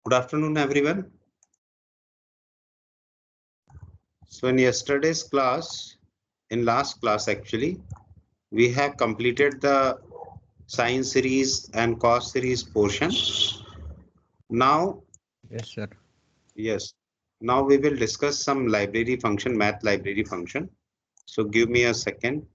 Good afternoon, everyone. So in yesterday's class, in last class actually, we have completed the sine series and cos series portion. Now, Yes, sir. yes, now we will discuss some library function, math library function. So give me a second.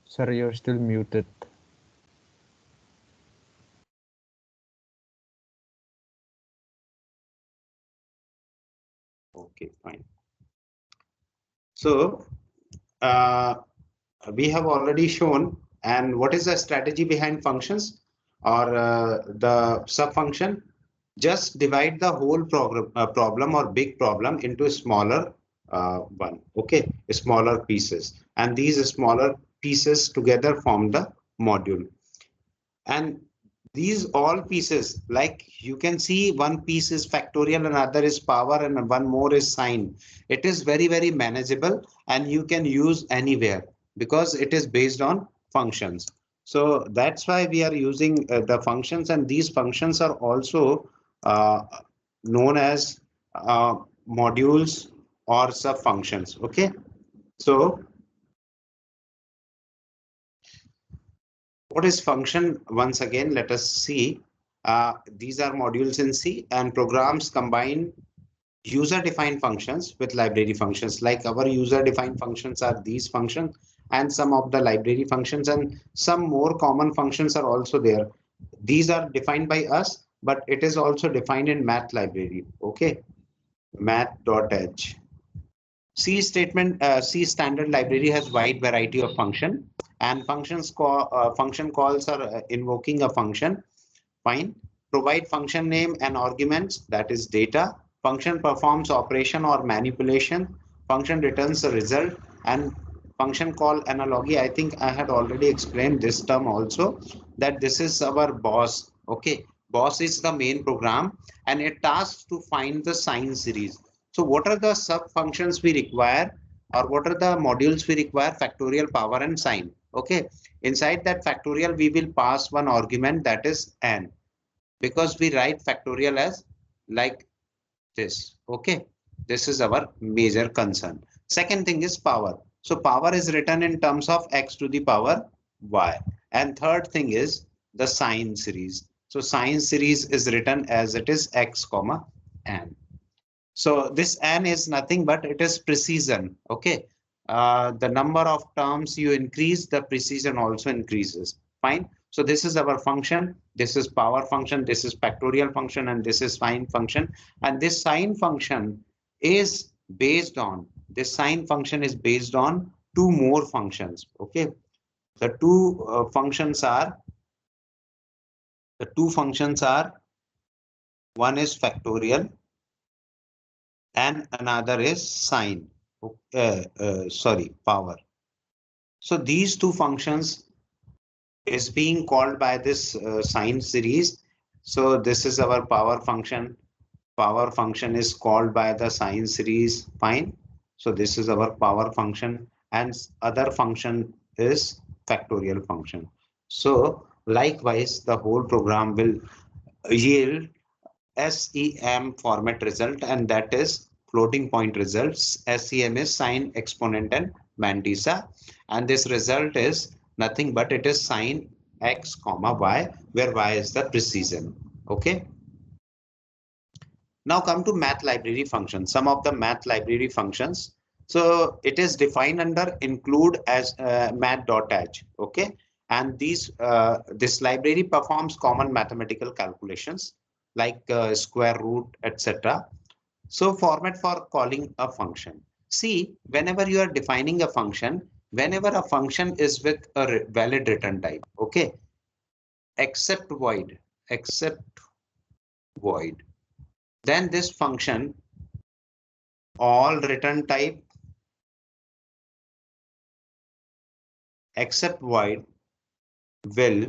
Sir, you're still muted. Okay, fine. So we have already shown, and what is the strategy behind functions or the sub function? Just divide the whole problem or big problem into a smaller one, okay, smaller pieces, and these smaller pieces together form the module. And these all pieces, like you can see, one piece is factorial, another is power, and one more is sine. It is very manageable, and you can use anywhere because it is based on functions. So that's why we are using the functions, and these functions are also uh, known as uh, modules or sub functions. Okay, so what is function? Once again, let us see. These are modules in C, and programs combine user-defined functions with library functions. Like our user-defined functions are these functions, and some of the library functions, and some more common functions are also there. These are defined by us, but it is also defined in math library. Okay, math.h. C standard library has wide variety of function, and function calls are invoking a function. Fine. Provide function name and arguments, that is data. Function performs operation or manipulation. Function returns a result, and function call analogy. I think I had already explained this term also, that this is our boss. Okay. Boss is the main program, and it tasks to find the sine series. So what are the sub functions we require, or what are the modules we require? Factorial, power, and sine. Okay. Inside that factorial, we will pass one argument, that is n, because we write factorial as like this. Okay, this is our major concern. Second thing is power. So power is written in terms of x to the power y. And third thing is the sine series. So sine series is written as it is x comma n. So this n is nothing but it is precision. Okay, the number of terms you increase, the precision also increases. Fine. So this is our function. This is power function. This is factorial function, and this is sine function. And this sine function is based on two more functions. Okay, the two functions are one is factorial and another is sine. Sorry, power. So these two functions is being called by this sine series. So this is our power function. Power function is called by the sine series. Fine. So this is our power function, and other function is factorial function. So likewise, the whole program will yield SEM format result, and that is floating point results. SEM is sine, exponent, and mantissa, and this result is nothing but it is sine x comma y, where y is the precision. Okay. Now come to math library functions. Some of the math library functions. So it is defined under include as math.h. Okay, and this library performs common mathematical calculations like square root, etc. So format for calling a function. See, whenever you are defining a function, whenever a function is with a valid return type, okay, except void, then this function, all return type except void will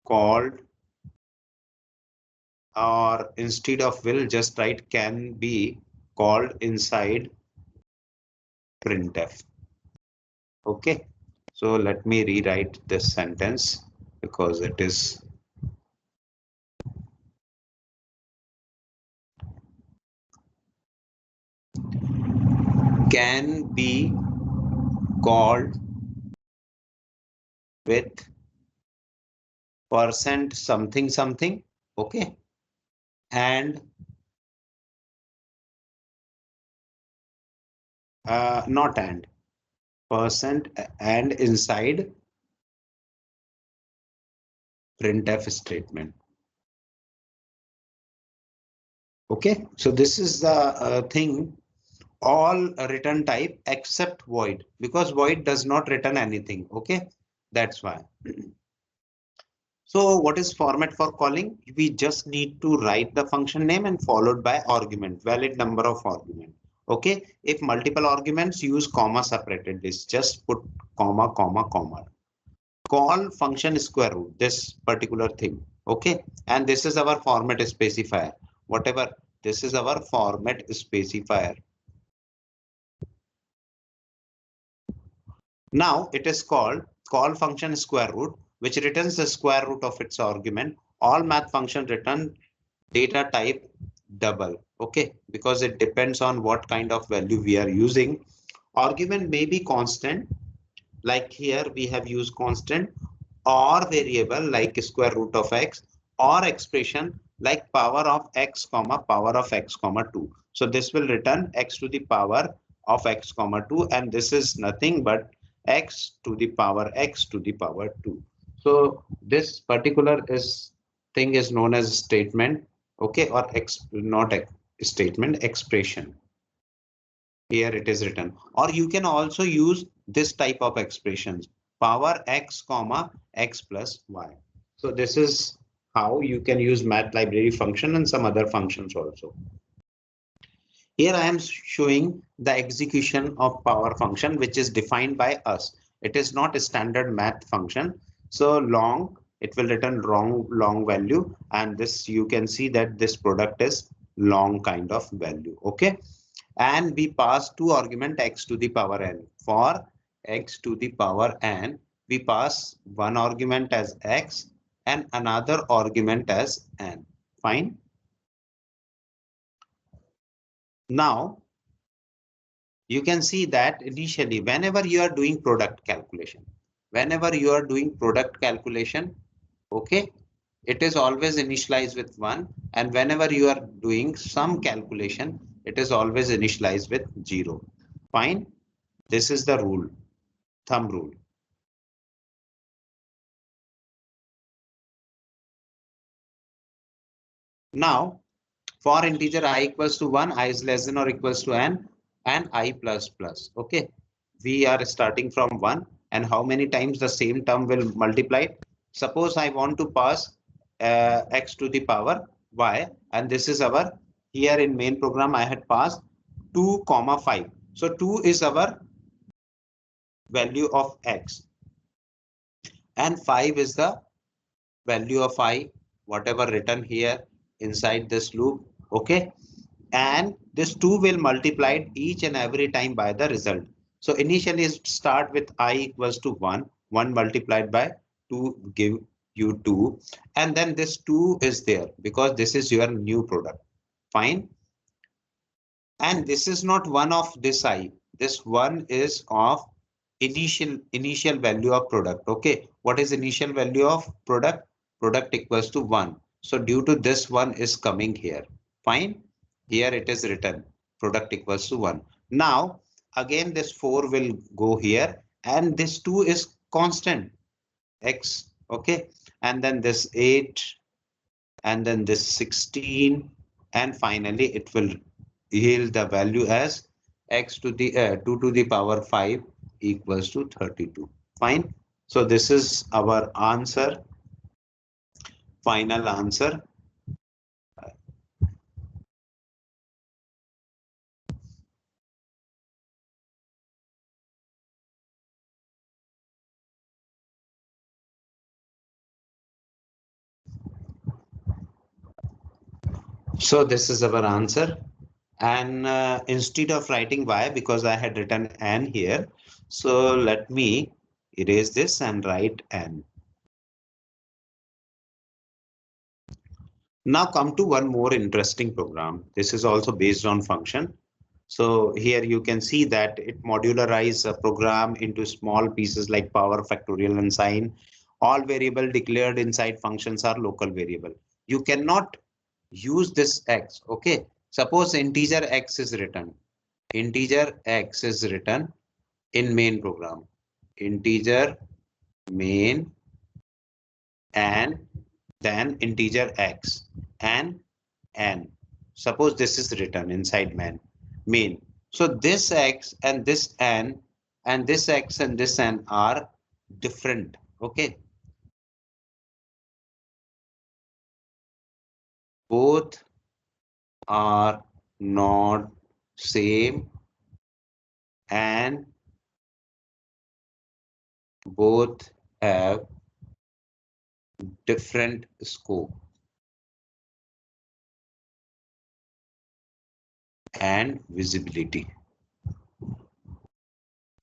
called, or instead of will just write can be called inside printf. Okay, so let me rewrite this sentence because it is can be called with percent something something. Okay, and not and percent and inside printf statement. Okay, so this is the thing, all return type except void, because void does not return anything. Okay, that's why. So what is format for calling? We just need to write the function name and followed by argument, valid number of argument. Okay, if multiple arguments, use comma separated list, just put comma comma comma. Call function square root, this particular thing. Okay, and this is our format specifier. Whatever, this is our format specifier. Now it is called call function square root, which returns the square root of its argument. All math function return data type double. Okay, because it depends on what kind of value we are using. Argument may be constant, like here we have used constant, or variable like square root of x, or expression like power of x comma power of x comma 2. So this will return x to the power of x comma 2, and this is nothing but x to the power x to the power 2. So this particular is thing is known as statement. Okay, or not a statement, expression. Here it is written, or you can also use this type of expressions, power x comma x plus y. So this is how you can use math library function and some other functions also. Here I am showing the execution of power function, which is defined by us. It is not a standard math function. So long, it will return long value, and this you can see that this product is long kind of value. Okay, and we pass two argument x to the power n. For x to the power n, we pass one argument as x and another argument as n. Fine. Now you can see that initially whenever you are doing product calculation, okay, it is always initialized with 1, and whenever you are doing some calculation, it is always initialized with 0. Fine, this is the rule, thumb rule. Now for integer I equals to 1, I is less than or equals to n, and I plus plus. Okay, we are starting from 1, and how many times the same term will multiply? Suppose I want to pass x to the power y, and this is our, here in main program I had passed 2 comma 5. So 2 is our value of x, and 5 is the value of I, whatever written here inside this loop. Okay, and this 2 will multiply each and every time by the result. So initially start with I equals to 1, 1 multiplied by 2 give you 2, and then this 2 is there because this is your new product. Fine, and this is not one of this I, this one is of initial value of product. Okay, what is initial value of product? Product equals to 1, so due to this one is coming here. Fine, here it is written product equals to 1. Now again this 4 will go here, and this 2 is constant x. Okay, and then this 8, and then this 16, and finally it will yield the value as x to the 2 to the power 5 equals to 32. Fine. So this is our answer, final answer. So this is our answer. And instead of writing y, because I had written n here, so let me erase this and write n. Now come to one more interesting program. This is also based on function. So here you can see that it modularizes a program into small pieces like power, factorial, and sign. All variable declared inside functions are local variable. You cannot use this x. Okay. Suppose integer x is written. Integer x is written in main program. Integer main and then integer x and n. Suppose this is written inside main. So this x and this n and this x and this n are different. Okay. Both are not same and both have different scope and visibility.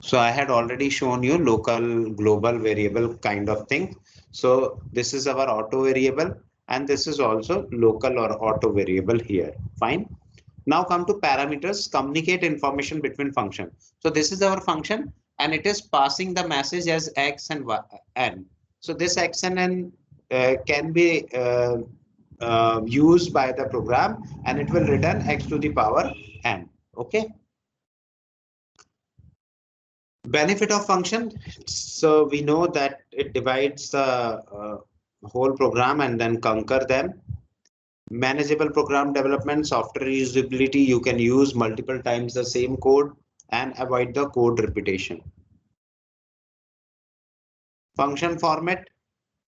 So I had already shown you local, global, variable kind of thing. So this is our auto variable and this is also local or auto variable here. Fine. Now come to parameters, communicate information between function. So this is our function and it is passing the message as x and y, n. So this x and n can be used by the program and it will return x to the power n. Okay. Benefit of function. So we know that it divides the whole program and then conquer them. Manageable program development, software usability. You can use multiple times the same code and avoid the code repetition. Function format.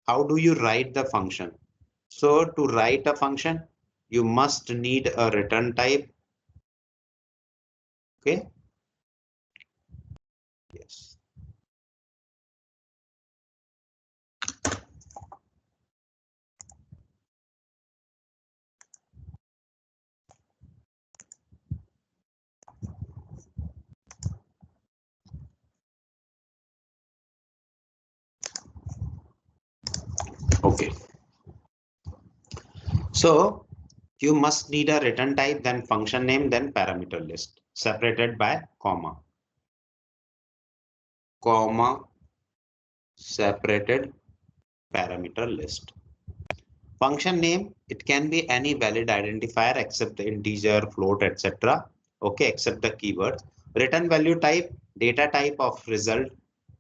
How do you write the function? So to write a function, you must need a return type. Okay. Yes. Okay. So you must need a return type, then function name, then parameter list separated by comma separated parameter list. Function name, it can be any valid identifier except the integer, float, etc. Okay, except the keyword. Return value type, data type of result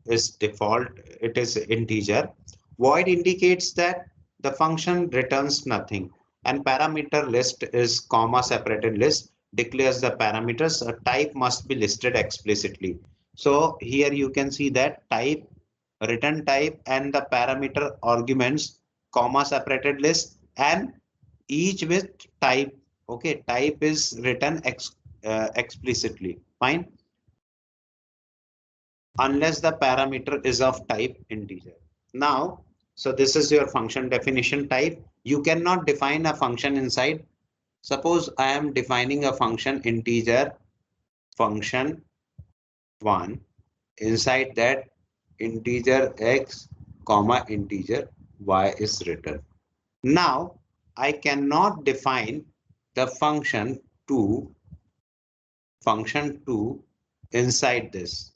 is default, it is integer. Void indicates that the function returns nothing. And parameter list is comma separated list, declares the parameters. A type must be listed explicitly. So here you can see that type, return type, and the parameter arguments, comma separated list, and each with type. Okay, type is written explicitly. Fine. Unless the parameter is of type integer. Now, so this is your function definition type. You cannot define a function inside. Suppose I am defining a function integer function 1. Inside that integer x comma integer y is written. Now I cannot define the function 2 inside this.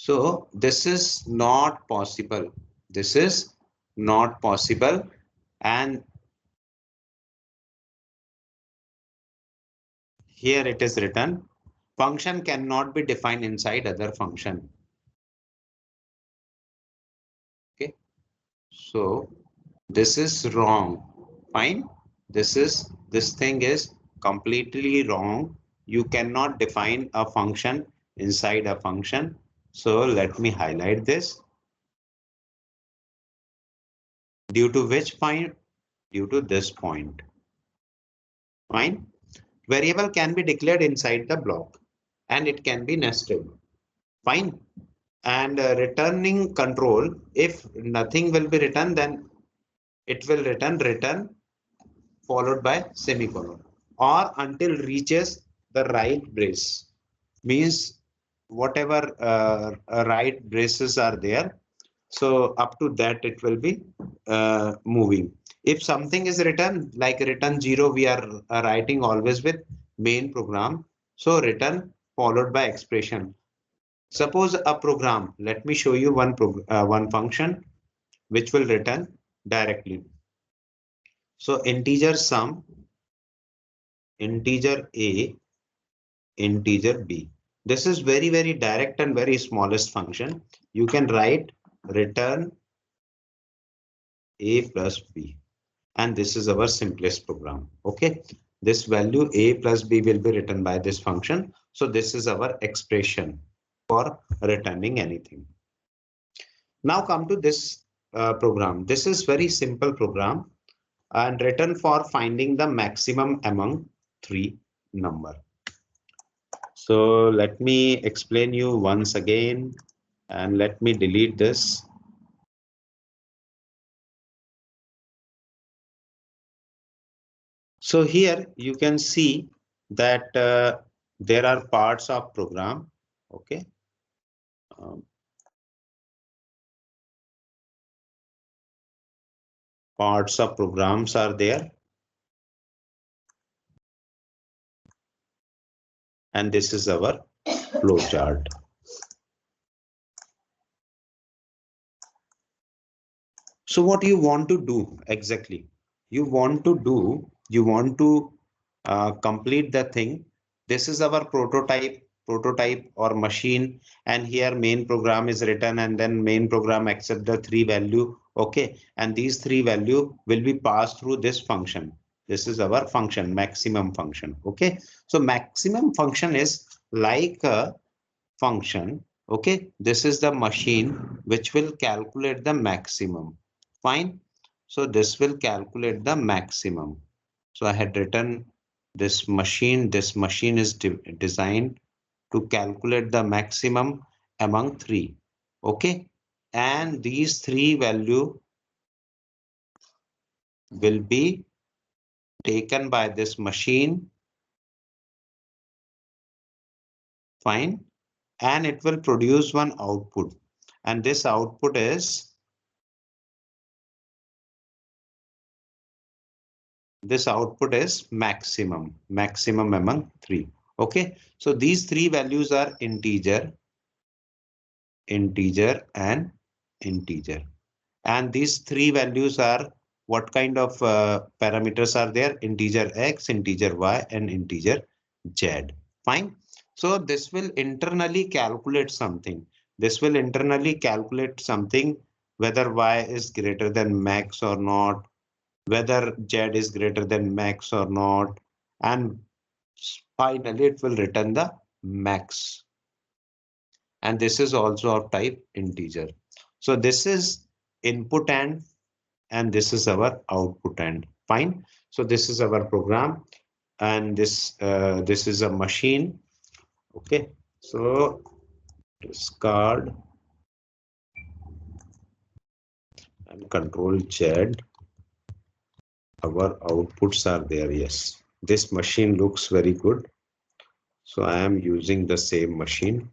So this is not possible. This is not possible. And here it is written, function cannot be defined inside other function. So this is wrong. Fine. This thing is completely wrong. You cannot define a function inside a function. So let me highlight this. Due to which point? Due to this point. Fine. Variable can be declared inside the block and it can be nested. Fine. And returning control, if nothing will be written, then it will return followed by semicolon or until reaches the right brace. Means whatever right braces are there, so up to that it will be moving. If something is written like return 0, we are writing always with main program. So return followed by expression. Suppose a program, let me show you one function which will return directly. So integer sum, integer a, integer b. This is very, very direct and very smallest function. You can write return a plus b. And this is our simplest program. Okay. This value a plus b will be written by this function. So this is our expression for returning anything. Now come to this program. This is very simple program and written for finding the maximum among three number. So let me explain you once again and let me delete this. So here you can see that there are parts of program. Okay. Parts of programs are there. And this is our flow chart. So what you want to do exactly? You want to complete the thing. This is our prototype or machine, and here main program is written and then main program accept the three value. Okay, and these three value will be passed through this function. This is our function, maximum function. Okay, so maximum function is like a function. Okay, this is the machine which will calculate the maximum. Fine. So this will calculate the maximum. So I had written this machine. This machine is designed to calculate the maximum among three. Okay. And these three value will be taken by this machine. Fine. And it will produce one output. And this output is maximum among three. Okay, so these three values are integer, integer and integer, and these three values are what kind of parameters are there? Integer x, integer y and integer z. Fine. So this will internally calculate something. This will internally calculate something, whether y is greater than max or not, whether z is greater than max or not, and finally it will return the max. And this is also of type integer. So this is input and this is our output end. Fine. So this is our program and this is a machine. Okay. So discard and control Z. Our outputs are there. Yes, this machine looks very good. So I am using the same machine.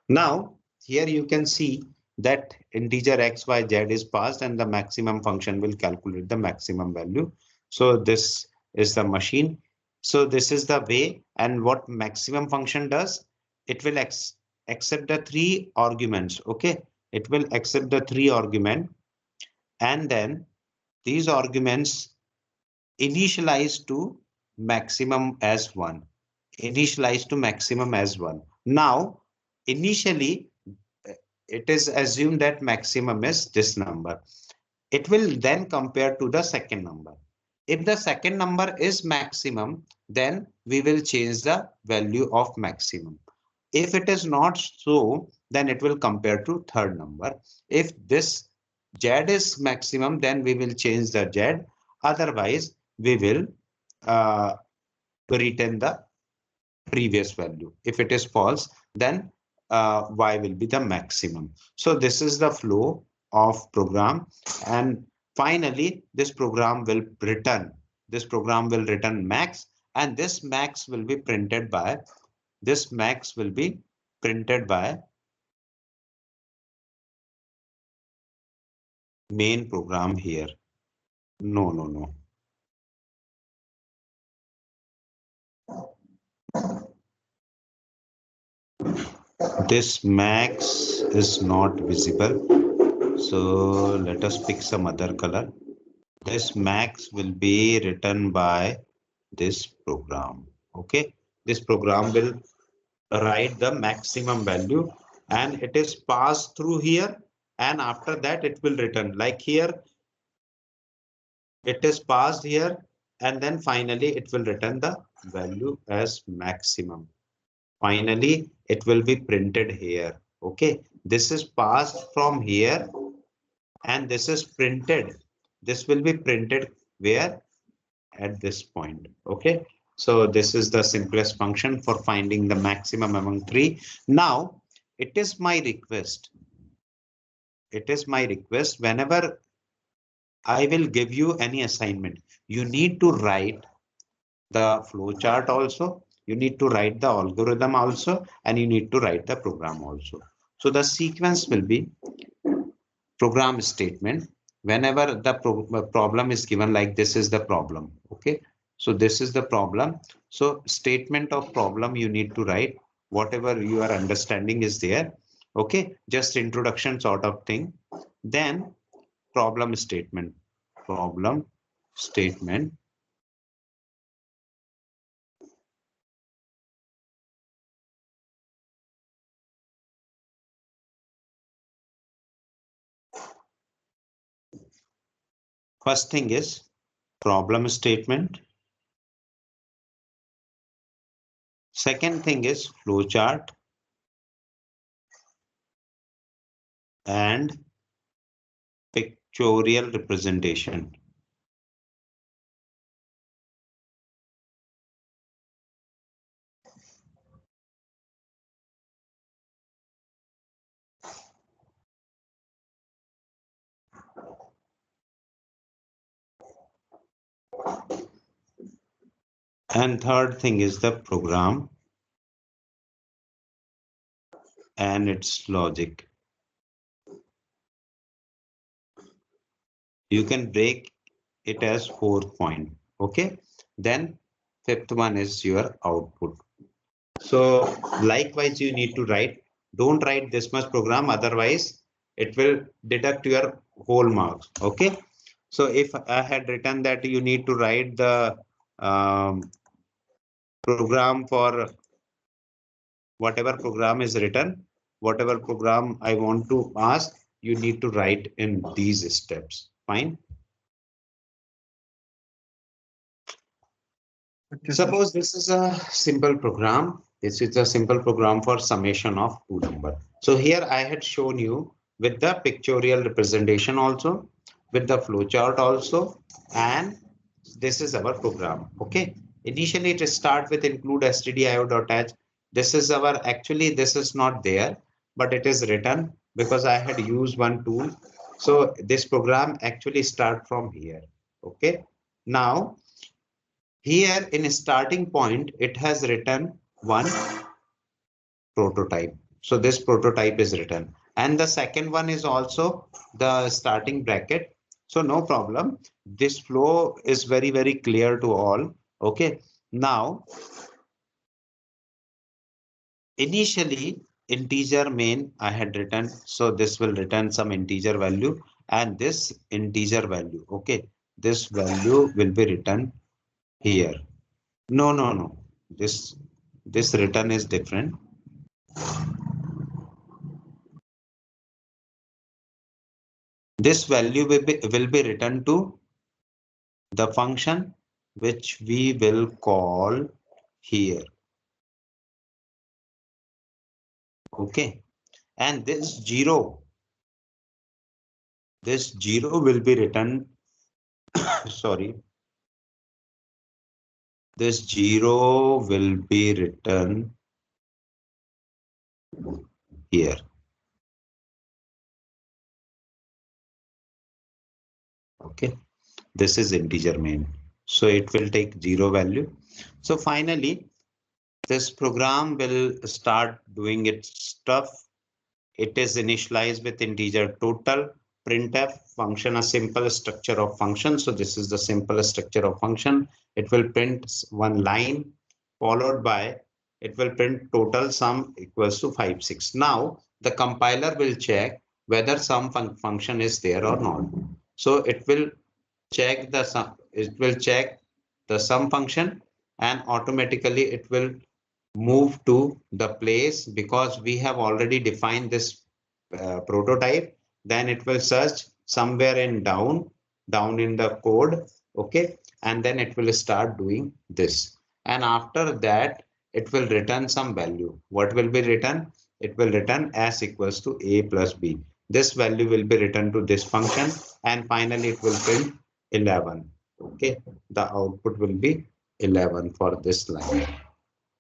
Now here you can see that integer x, y, z is passed and the maximum function will calculate the maximum value. So this is the machine. So this is the way, and what maximum function does, it will accept the three arguments. Okay, it will accept the three argument and then these arguments initialize to maximum as 1. Initialize to maximum as 1. Now, initially, it is assumed that maximum is this number. It will then compare to the second number. If the second number is maximum, then we will change the value of maximum. If it is not so, then it will compare to third number. If this Z is maximum, then we will change the Z. Otherwise, we will uh, retain the previous value. If it is false, then Y will be the maximum. So this is the flow of program. And finally, this program will return max, and this max will be printed by main program here. No. This max is not visible. So let us pick some other color. This max will be written by this program. Okay, this program will write the maximum value and it is passed through here, and after that it will return. Like here, it is passed here, and then finally it will return the value as maximum. Finally, it will be printed here. Okay, this is passed from here and this is printed. This will be printed where? At this point. Okay, so this is the simplest function for finding the maximum among three. Now it is my request. Whenever I will give you any assignment, you need to write the flow chart also, you need to write the algorithm also, and you need to write the program also. So the sequence will be program statement. Whenever the problem is given, like this is the problem. Okay, so this is the problem. So statement of problem you need to write whatever you are understanding is there. Okay, just introduction sort of thing. Then problem statement. First thing is problem statement. Second thing is flowchart and pictorial representation. And third thing is the program and its logic. You can break it as 4 points. Okay, then fifth one is your output. So likewise you need to write, don't write this much program, otherwise it will deduct your whole marks. Okay, so if I had written that you need to write the program for whatever program is written, whatever program I want to ask, you need to write in these steps. Fine. Okay, suppose this is a simple program. This is a simple program for summation of two numbers. So here I had shown you with the pictorial representation also, with the flowchart also, and this is our program. Okay. Initially it start with include stdio.h. This is our, actually this is not there, but it is written because I had used one tool. So this program actually start from here. Okay. Now here in starting point, it has written one prototype. So this prototype is written. And the second one is also the starting bracket. So no problem. This flow is very, very clear to all. Okay. Now, initially integer main I had written. So this will return some integer value and this integer value. Okay. This value will be written here. No. This return is different. this value will be returned to the function which we will call here. Okay, and this zero will be returned. Sorry, this 0 will be written here. Okay, this is integer main, so it will take 0 value. So finally this program will start doing its stuff. It is initialized with integer total, printf function, a simple structure of function. So this is the simple structure of function. It will print one line followed by, it will print total sum equals to 5, 6. Now the compiler will check whether some function is there or not. So it will check the sum, it will check the sum function, and automatically it will move to the place, because we have already defined this prototype. Then it will search somewhere in down in the code. Okay, and then it will start doing this, and after that it will return some value. What will be written? It will return s equals to a plus b. This value will be returned to this function, and finally it will print 11. Okay, the output will be 11 for this line.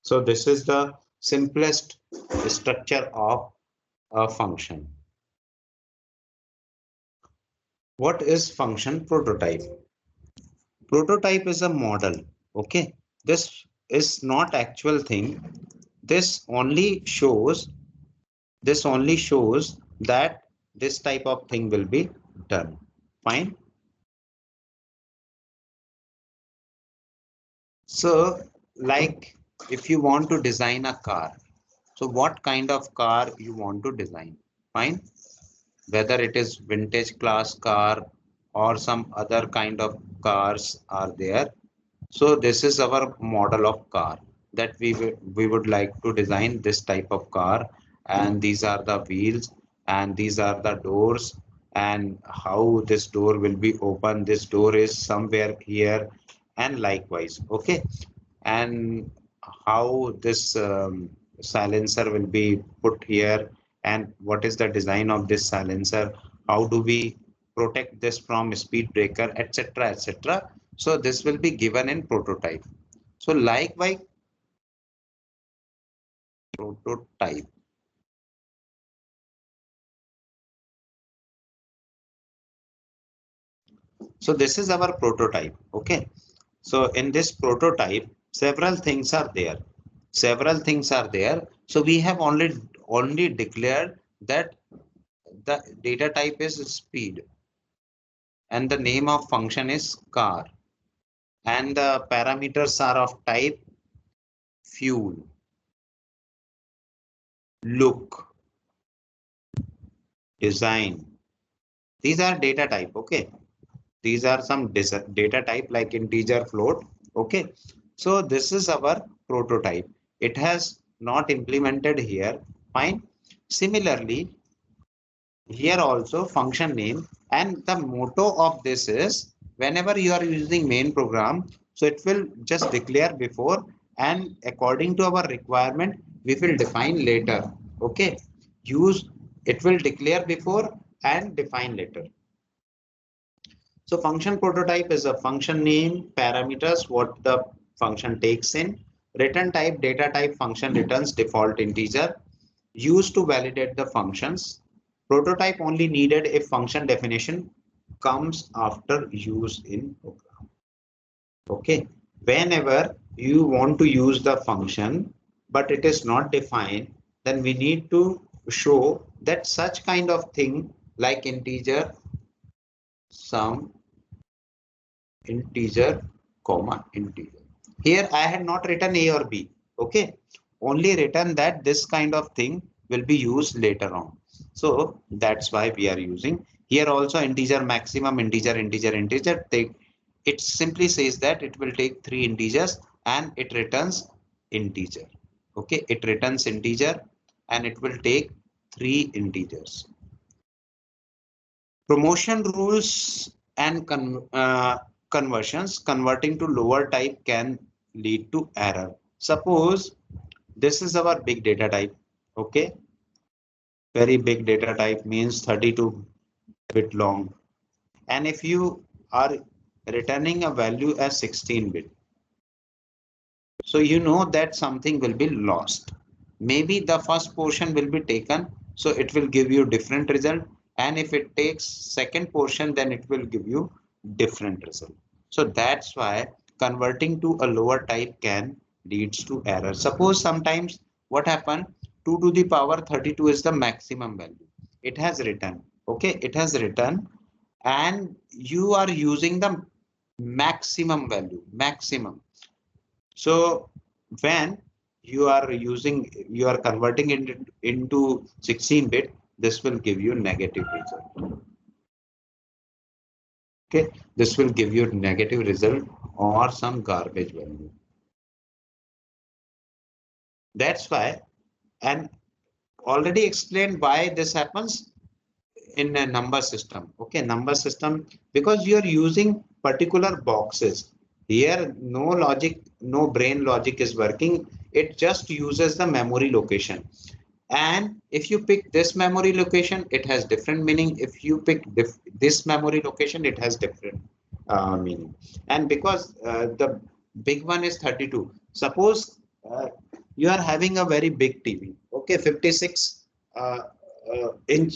So this is the simplest structure of a function. What is function prototype? Prototype is a model. Okay, this is not actual thing. This only shows that this type of thing will be done. Fine. So like if you want to design a car, so what kind of car you want to design? Fine. Whether it is vintage class car or some other kind of cars are there. So this is our model of car that we would like to design this type of car, and these are the wheels and these are the doors, and how this door will be open. This door is somewhere here, and likewise. Okay, and how this silencer will be put here, and what is the design of this silencer, how do we protect this from speed breaker, etc., etc. So this will be given in prototype. So likewise, prototype. So this is our prototype. Okay, so in this prototype several things are there, so we have only declared that the data type is speed, and the name of function is car, and the parameters are of type fuel, look, design. These are data type. Okay, these are some data type like integer, float. Okay, so this is our prototype. It has not implemented here. Fine. Similarly, here also function name, and the motto of this is whenever you are using main program, so it will just declare before, and according to our requirement we will define later. Okay, use, it will declare before and define later. So function prototype is a function name, parameters, what the function takes in, return type, data type, function returns default integer, used to validate the functions. Prototype only needed if function definition comes after use in program. Okay, whenever you want to use the function but it is not defined, then we need to show that such kind of thing like integer sum, integer comma integer. Here I had not written a or b. Okay, only written that this kind of thing will be used later on. So that's why we are using here also integer maximum, integer. It simply says that it will take 3 integers and it returns integer. Okay, it returns integer and it will take 3 integers. Promotion rules and conversions, converting to lower type can lead to error. Suppose this is our big data type. Okay, very big data type means 32-bit long. And if you are returning a value as 16-bit, so you know that something will be lost. Maybe the first portion will be taken, so it will give you different result. And if it takes second portion, then it will give you different result. So that's why converting to a lower type can leads to error. Suppose sometimes what happened, 2 to the power 32 is the maximum value. It has written, okay, it has written, and you are using the maximum value, maximum. So when you are converting it into 16-bit, this will give you negative result. Okay, this will give you negative result or some garbage value. That's why, and already explained why this happens in a number system. Okay, number system, because you are using particular boxes. Here, no logic, no brain logic is working. It just uses the memory location. And if you pick this memory location, it has different meaning. If you pick this memory location, it has different meaning. And because the big one is 32, suppose you are having a very big TV, okay, 56 inch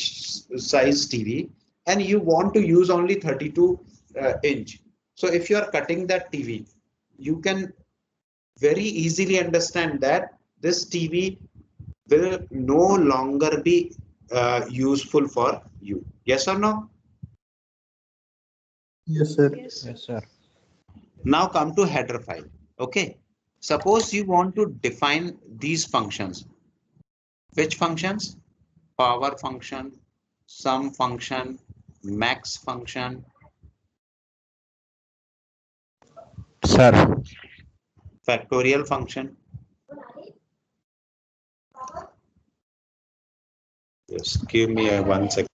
size TV, and you want to use only 32 inch. So if you are cutting that TV, you can very easily understand that this TV will no longer be useful for you. Yes or no? Yes, sir. Yes, sir. Now come to header file. Okay. Suppose you want to define these functions. Which functions? Power function, sum function, max function. Sir. Factorial function. Just give me a 1 second.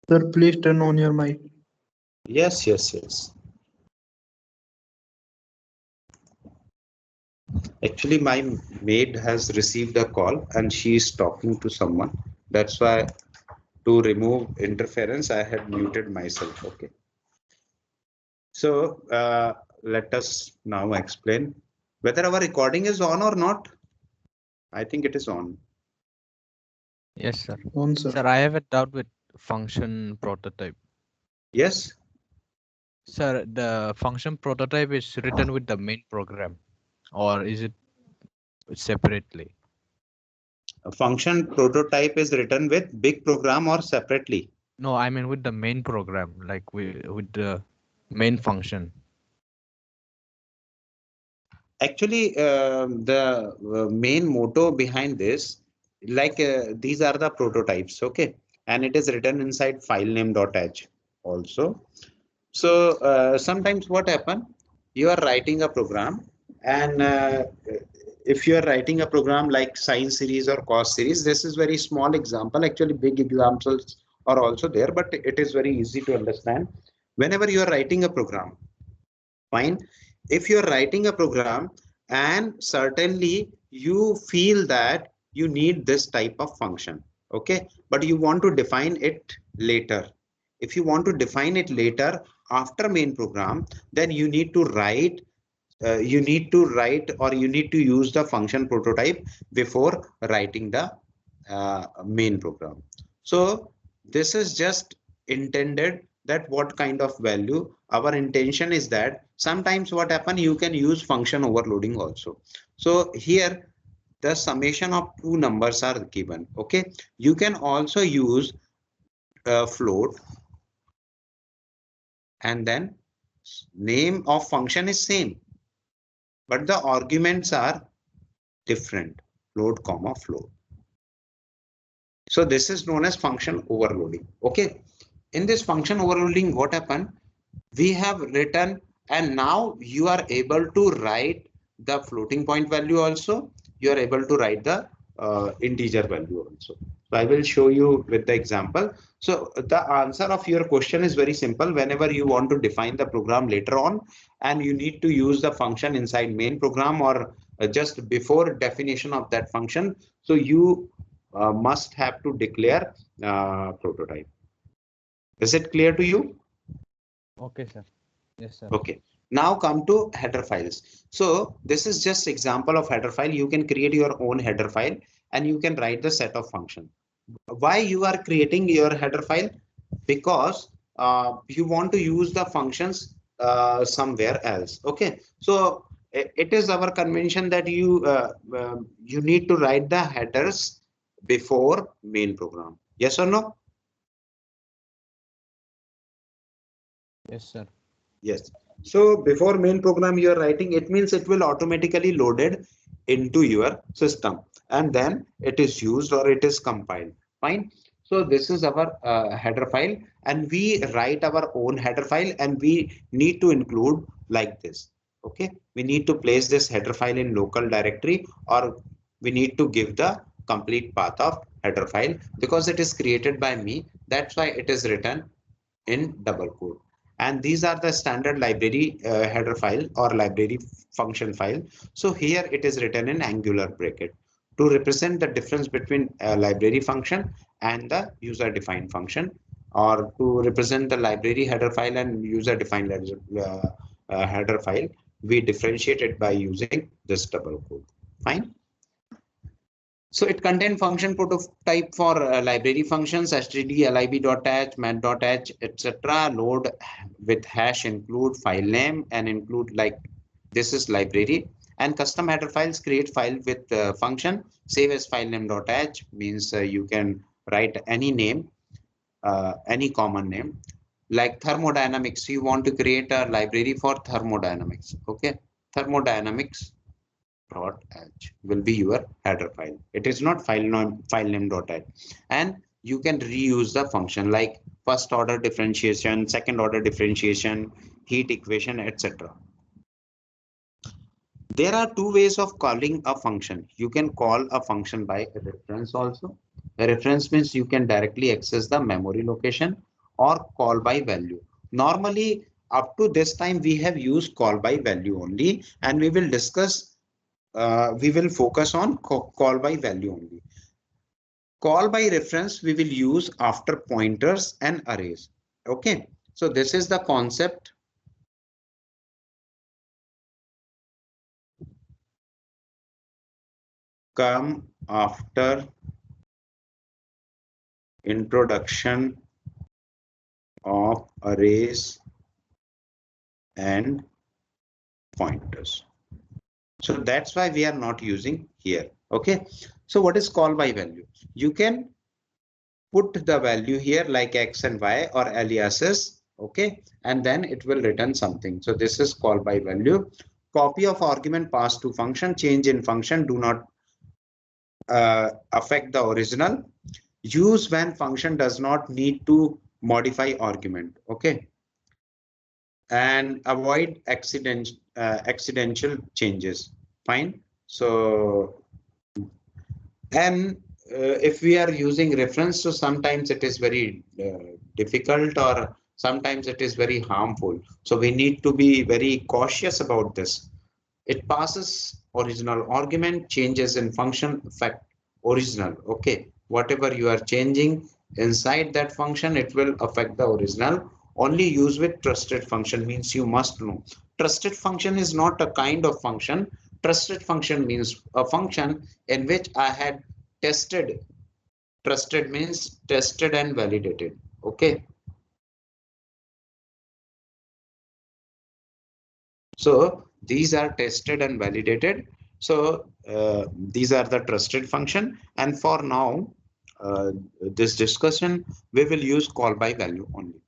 Sir, please turn on your mic. Yes, yes, yes. Actually, my maid has received a call and she is talking to someone. That's why to remove interference, I had muted myself. Okay. So let us now explain whether our recording is on or not. I think it is on. Yes, sir. On, sir. Sir, I have a doubt with function prototype. Yes. Sir, the function prototype is written with the main program, or is it separately? A function prototype is written with big program or separately. No, I mean with the main program, like with the main function. Actually, the main motto behind this, like these are the prototypes, okay, and it is written inside filename.h also. So sometimes what happen, you are writing a program, and if you are writing a program like sine series or cos series, this is very small example. Actually, big examples are also there, but it is very easy to understand. Whenever you are writing a program, fine. If you're writing a program and certainly you feel that you need this type of function, okay, but you want to define it later. If you want to define it later after main program, then you need to write or you need to use the function prototype before writing the main program. So this is just intended that what kind of value. Our intention is that sometimes what happen, you can use function overloading also. So here the summation of two numbers are given. Okay, you can also use float, and then name of function is same, but the arguments are different, float comma float. So this is known as function overloading. Okay, in this function overloading, what happened, we have written, and now you are able to write the floating point value also, you are able to write the integer value also. So I will show you with the example. So the answer of your question is very simple. Whenever you want to define the program later on and you need to use the function inside main program or just before definition of that function, so you must have to declare prototype. Is it clear to you? Okay, sir. Yes, sir. Okay. Now come to header files. So this is just example of header file. You can create your own header file and you can write the set of function. Why you are creating your header file? Because you want to use the functions somewhere else. Okay. So it is our convention that you need to write the headers before main program. Yes or no? Yes, sir. Yes. So before main program you are writing, it means it will automatically loaded into your system and then it is used or it is compiled. Fine. So this is our header file and we write our own header file and we need to include like this. Okay. We need to place this header file in local directory or we need to give the complete path of header file because it is created by me. That's why it is written in double quote. And these are the standard library header file or library function file. So here it is written in angular bracket to represent the difference between a library function and the user defined function, or to represent the library header file and user defined header file. We differentiate it by using this double quote. Fine. So it contains function prototype for library functions, std, lib.h, mat.h, etc. Load with hash include file name and include like this is library, and custom header files create file with function save as file name.h means you can write any name, any common name. Like thermodynamics, you want to create a library for thermodynamics. Okay, thermodynamics .h will be your header file. It is not file name .h, and you can reuse the function like first order differentiation, second order differentiation, heat equation, etc. There are two ways of calling a function. You can call a function by a reference also. A reference means you can directly access the memory location, or call by value. Normally, up to this time, we have used call by value only, and we will discuss we will focus on call by value only. Call by reference we will use after pointers and arrays. Okay, so this is the concept. Come after introduction of arrays and pointers. So that's why we are not using here. Okay, so what is call by value? You can put the value here like x and y or aliases. Okay, and then it will return something. So this is call by value. Copy of argument passed to function, change in function do not affect the original. Use when function does not need to modify argument. Okay, and avoid accidental changes. Fine. So and if we are using reference, so sometimes it is very difficult, or Sometimes it is very harmful. So we need to be very cautious about this. It passes original argument, changes in function affect original. Okay, whatever you are changing inside that function, it will affect the original. Only use with trusted function means you must know. Trusted function is not a kind of function. Trusted function means a function in which I had tested. Trusted means tested and validated. Okay. So these are tested and validated. So these are the trusted function. And for now, this discussion, we will use call by value only.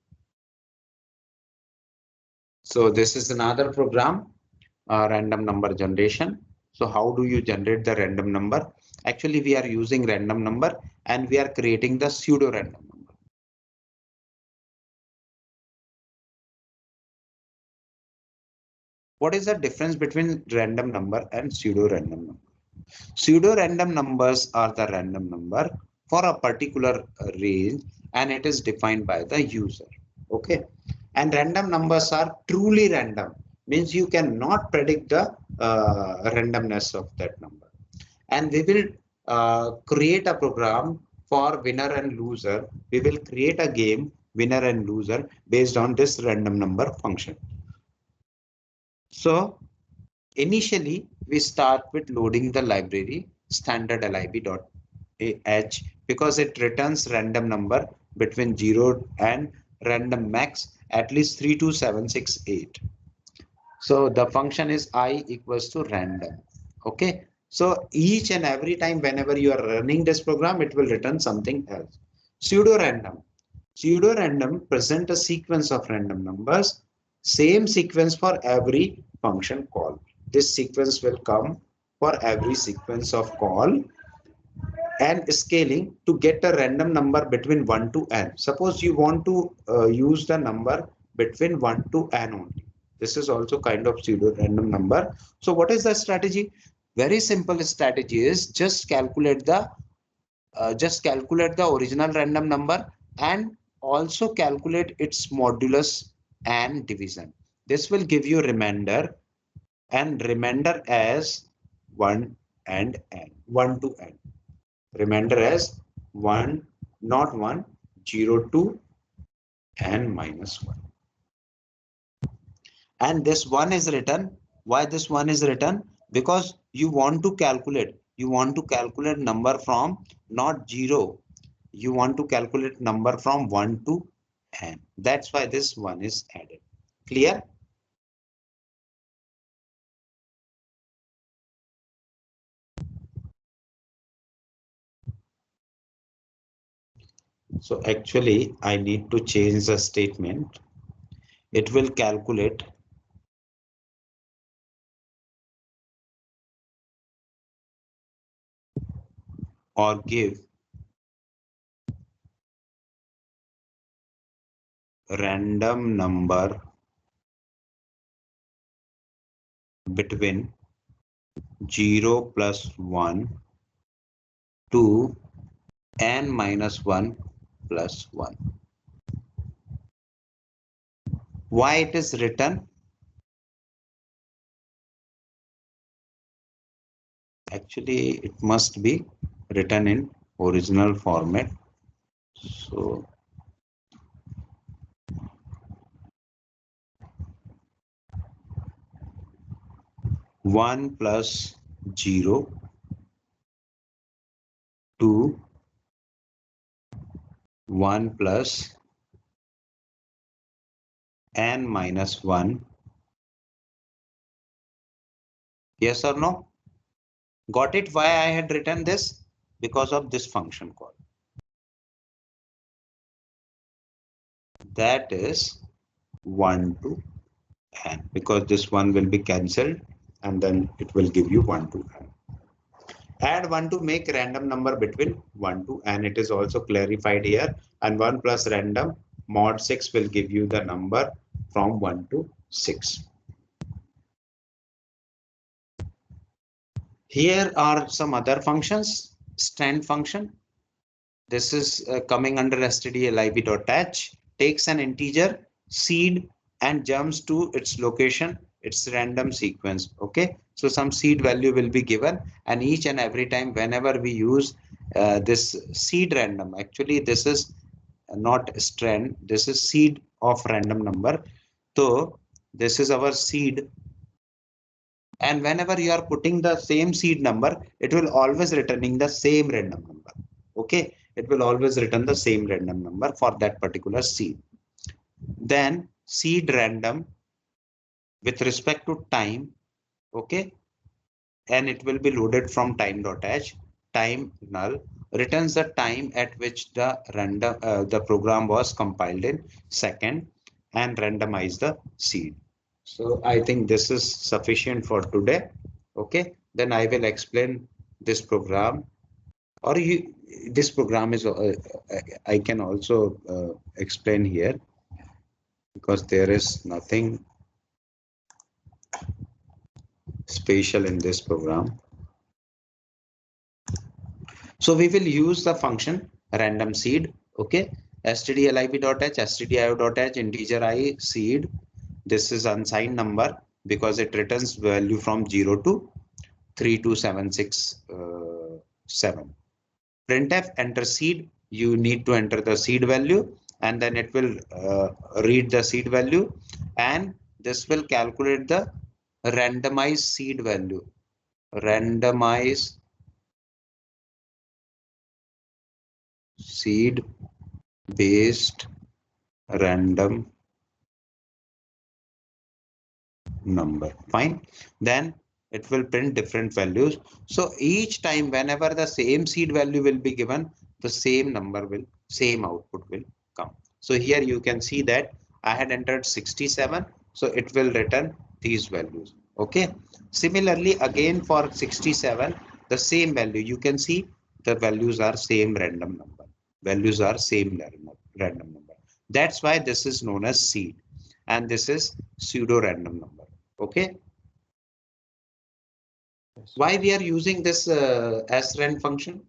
So this is another program, random number generation. So how do you generate the random number? Actually, we are using random number and we are creating the pseudo random number. What is the difference between random number and pseudo random number? Pseudo random numbers are the random number for a particular range and it is defined by the user. Okay. And random numbers are truly random, means you cannot predict the randomness of that number. And we will create a program for winner and loser. We will create a game winner and loser based on this random number function. So initially, we start with loading the library standard lib.h because it returns random number between 0 and random max at least 32768. So the function is I equals to random. Okay. So each and every time whenever you are running this program, it will return something else. Pseudo random. Pseudo random present a sequence of random numbers, same sequence for every function call. This sequence will come for every sequence of call and scaling to get a random number between 1 to n. Suppose you want to use the number between 1 to n only. This is also kind of pseudo random number. So what is the strategy? Very simple strategy is just calculate the original random number and also calculate its modulus and division. This will give you remainder and remainder as 1 and n, 1 to n. Remainder as 1, not 1, 0 to n minus 1. And this 1 is written. Why this 1 is written? Because you want to calculate. You want to calculate number from not 0. You want to calculate number from 1 to n. That's why this 1 is added. Clear? So actually, I need to change the statement. It will calculate or give random number between 0 plus 1 to n minus 1 plus 1. Why it is written? Actually, it must be written in original format. So one plus 0 to 1 plus n minus 1. Yes or no? Got it? Why I had written this? Because of this function call. That is 1 to n, because this one will be cancelled and then it will give you 1 to n. Add 1 to make random number between 1 to n. It is also clarified here. And 1 plus random mod 6 will give you the number from 1 to 6. Here are some other functions. Stand function. This is coming under stdlib.h. takes an integer seed and jumps to its location, its random sequence. Okay, so some seed value will be given, and each and every time whenever we use this seed random, actually this is not strand, this is seed of random number. So this is our seed, and whenever you are putting the same seed number, it will always returning the same random number. Okay, it will always return the same random number for that particular seed. Then seed random with respect to time, okay, and it will be loaded from time.h. Time null returns the time at which the random the program was compiled in second, and randomize the seed. So I think this is sufficient for today. Okay, then I will explain this program, or you, this program is I can also explain here, because there is nothing special in this program. So we will use the function random seed. Okay, stdlib.h, stdio.h, integer I, seed. This is unsigned number because it returns value from 0 to 32767. Printf enter seed. You need to enter the seed value, and then it will read the seed value, and this will calculate the randomized seed value. Randomize seed based random number. Fine. Then it will print different values. So each time whenever the same seed value will be given, the same number will, same output will come. So here you can see that I had entered 67, so it will return these values. Okay, similarly again for 67, the same value, you can see the values are same random number, values are same random number. That's why this is known as seed, and this is pseudo random number. Okay, why we are using this srand function?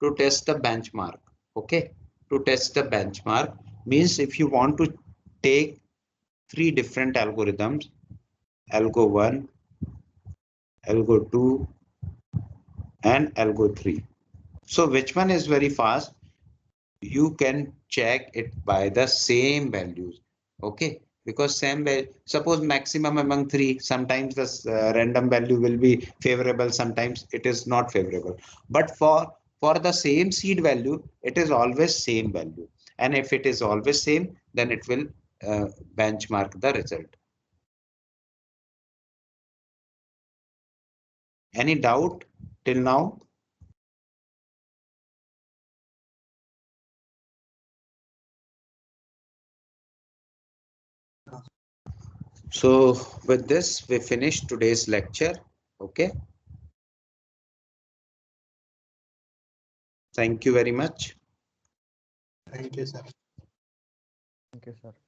To test the benchmark. Okay, to test the benchmark means if you want to take three different algorithms, algo 1, algo 2, and algo 3. So which one is very fast? You can check it by the same values. Okay, because same value, suppose maximum among three, sometimes the random value will be favorable, sometimes it is not favorable, but for the same seed value it is always same value, and if it is always same, then it will benchmark the result. Any doubt till now? So with this we finish today's lecture. Okay, thank you very much. Thank you, sir. Thank you, sir.